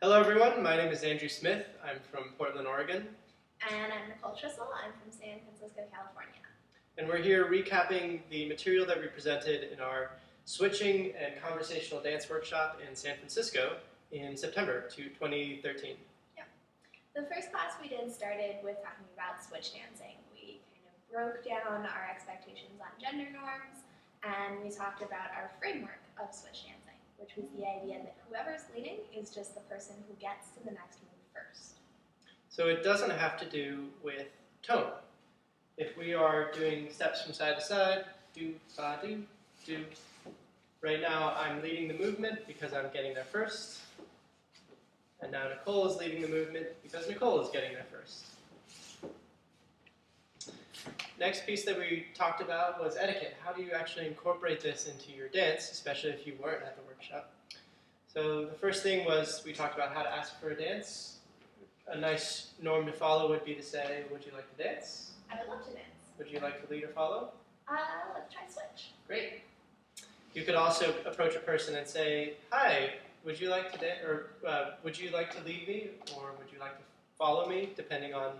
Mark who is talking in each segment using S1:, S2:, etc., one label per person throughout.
S1: Hello everyone, my name is Andrew Smith. I'm from Portland, Oregon.
S2: And I'm Nicole Trissell. I'm from San Francisco, California.
S1: And we're here recapping the material that we presented in our switching and conversational dance workshop in San Francisco in September 2013.
S2: Yep. The first class we did started with talking about switch dancing. We kind of broke down our expectations on gender norms, and we talked about our framework of switch dancing, which was the idea that whoever's leading is just the person who gets to the next move first.
S1: So it doesn't have to do with tone. If we are doing steps from side to side, do, ba, do, do. Right now I'm leading the movement because I'm getting there first. And now Nicole is leading the movement because Nicole is getting there first. Next piece that we talked about was etiquette. How do you actually incorporate this into your dance, especially if you weren't at the workshop? So the first thing was we talked about how to ask for a dance. A nice norm to follow would be to say, would you like to dance?
S2: I would love to dance.
S1: Would you like to lead or follow?
S2: Let's try switch.
S1: Great. You could also approach a person and say, hi, would you like to dance, or would you like to lead me, or would you like to follow me, depending on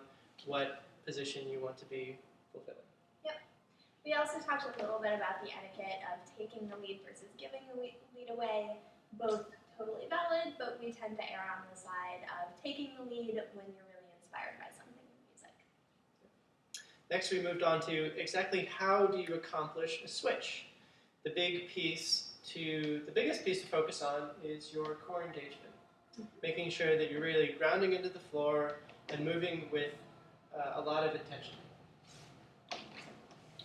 S1: what position you want to be fulfilling.
S2: Yep. We also talked a little bit about the etiquette of taking the lead versus giving the lead away. Both totally valid, but we tend to err on the side of taking the lead when you're really inspired by something in music.
S1: Next, we moved on to exactly how do you accomplish a switch. The biggest piece to focus on is your core engagement. Making sure that you're really grounding into the floor and moving with a lot of intention.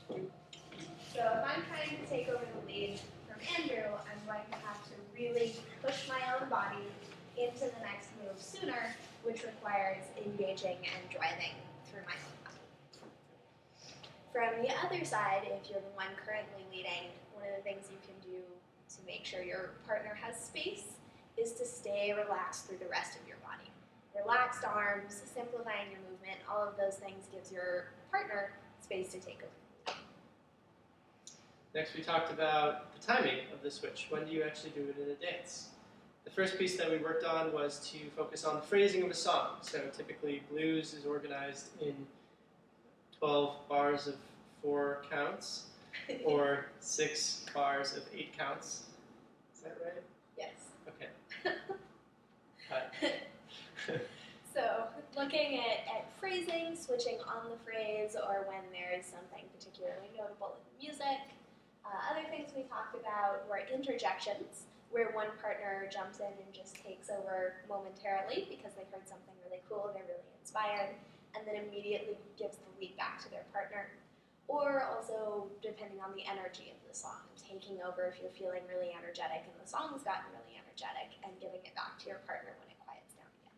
S2: So if I'm trying to take over the lead from Andrew, I'm going to have to really push my own body into the next move sooner, which requires engaging and driving through my own body. From the other side, if you're the one currently leading, one of the things you can do to make sure your partner has space is to stay relaxed through the rest of your body. Relaxed arms, simplifying your movement, all of those things gives your partner space to take over.
S1: Next, we talked about the timing of the switch. When do you actually do it in a dance? The first piece that we worked on was to focus on the phrasing of a song. So typically, blues is organized in 12 bars of 4 counts, or 6 bars of 8 counts. Is that right?
S2: Yes.
S1: Okay.
S2: So looking at phrasing, switching on the phrase, or when there is something particularly notable in the music. Other things we talked about were interjections, where one partner jumps in and just takes over momentarily because they heard something really cool, they're really inspired, and then immediately gives the lead back to their partner. Or also, depending on the energy of the song, taking over if you're feeling really energetic and the song's gotten really energetic, and giving it back to your partner when it quiets down again.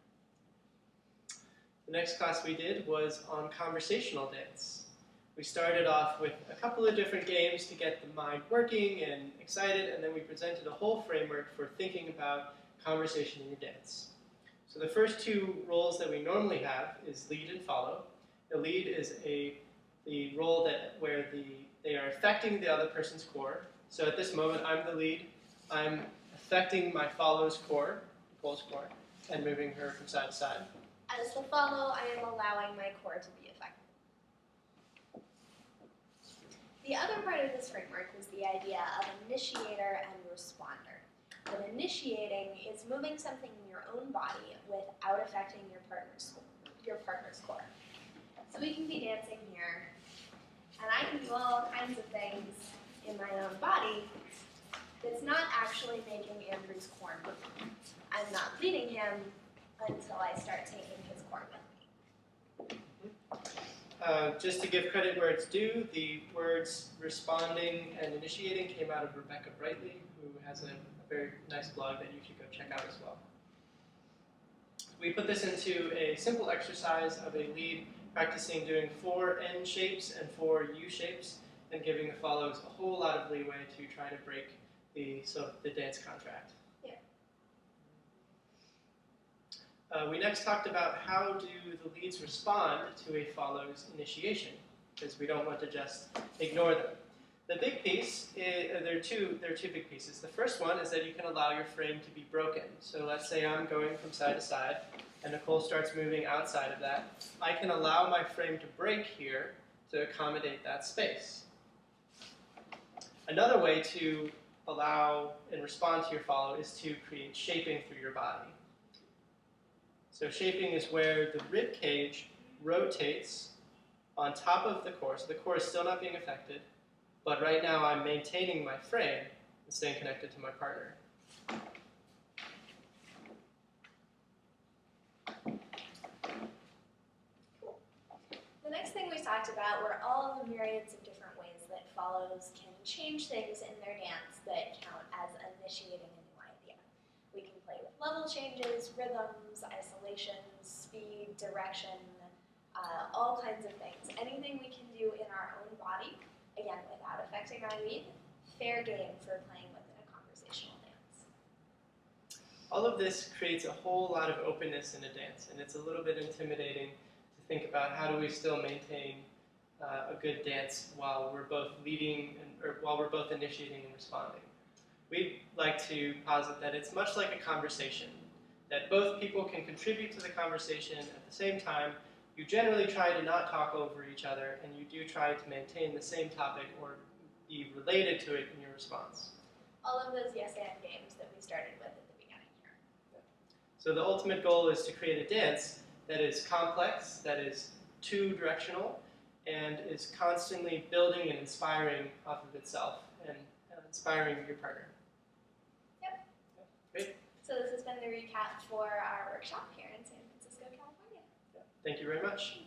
S1: The next class we did was on conversational dance. We started off with a couple of different games to get the mind working and excited, and then we presented a whole framework for thinking about conversation in your dance. So the first two roles that we normally have is lead and follow. The lead is the role where they are affecting the other person's core. So at this moment, I'm the lead. I'm affecting my follow's core, Nicole's core, and moving her from side to side.
S2: As the follow, I am allowing my core to be effective. The other part of this framework was the idea of initiator and responder. But initiating is moving something in your own body without affecting your partner's core. So we can be dancing here, and I can do all kinds of things in my own body that's not actually making Andrew's core move. I'm not leading him until I start taking his core with me.
S1: Just to give credit where it's due, the words responding and initiating came out of Rebecca Brightly, who has a very nice blog that you should go check out as well. We put this into a simple exercise of a lead practicing doing 4 N shapes and 4 U shapes, and giving the follows a whole lot of leeway to try to break the dance contract. We next talked about how do the leads respond to a follow's initiation, because we don't want to just ignore them. The big piece, there are two big pieces. The first one is that you can allow your frame to be broken. So let's say I'm going from side to side, and Nicole starts moving outside of that. I can allow my frame to break here to accommodate that space. Another way to allow and respond to your follow is to create shaping through your body. So shaping is where the rib cage rotates on top of the core. So the core is still not being affected, but right now I'm maintaining my frame and staying connected to my partner.
S2: Cool. The next thing we talked about were all the myriads of different ways that follows can change things in their dance that count as initiating a new idea. We can play with level changes, rhythms, isolations, speed, direction, all kinds of things. Anything we can do in our own body, again, without affecting our lead, fair game for playing within a conversational dance.
S1: All of this creates a whole lot of openness in a dance, and it's a little bit intimidating to think about how do we still maintain a good dance while we're both leading or while we're both initiating and responding. We'd like to posit that it's much like a conversation, that both people can contribute to the conversation at the same time. You generally try to not talk over each other, and you do try to maintain the same topic or be related to it in your response.
S2: All of those yes and games that we started with at the beginning here.
S1: So the ultimate goal is to create a dance that is complex, that is two-directional, and is constantly building and inspiring off of itself and inspiring your partner.
S2: Yep.
S1: Great.
S2: So this has been the recap for our workshop here in San Francisco, California.
S1: Thank you very much.